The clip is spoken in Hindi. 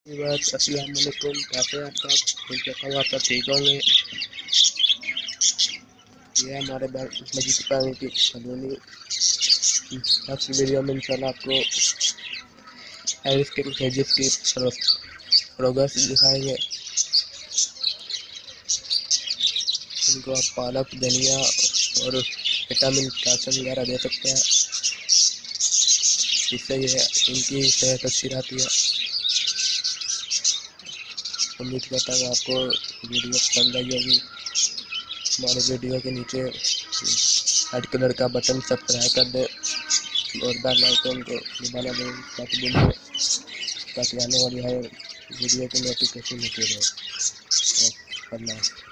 अस्सलाम वालेकुम, कैसे हैं आप सब? उम्मीद करता हूँ आप सब ठीक होंगे। ये है हमारे मजीद पानी की कॉलोनी। आज की वीडियो में इंशाल्लाह आपको एरिस के पेजेस की प्रोग्रेस दिखाएंगे। इनको आप पालक, धनिया और विटामिन, कैल्शियम वगैरह दे सकते हैं, जिससे ये इनकी सेहत अच्छी रहती है। उम्मीद करता हूँ आपको वीडियो पसंद आई होगी। हमारे वीडियो के नीचे रेड कलर का बटन सब्सक्राइब कर दें और बेल आइकन को दबाना नहीं भूलिए, ताकि आने वाली हर वीडियो की नोटिफिकेशन मिलती रहे। अल्लाह।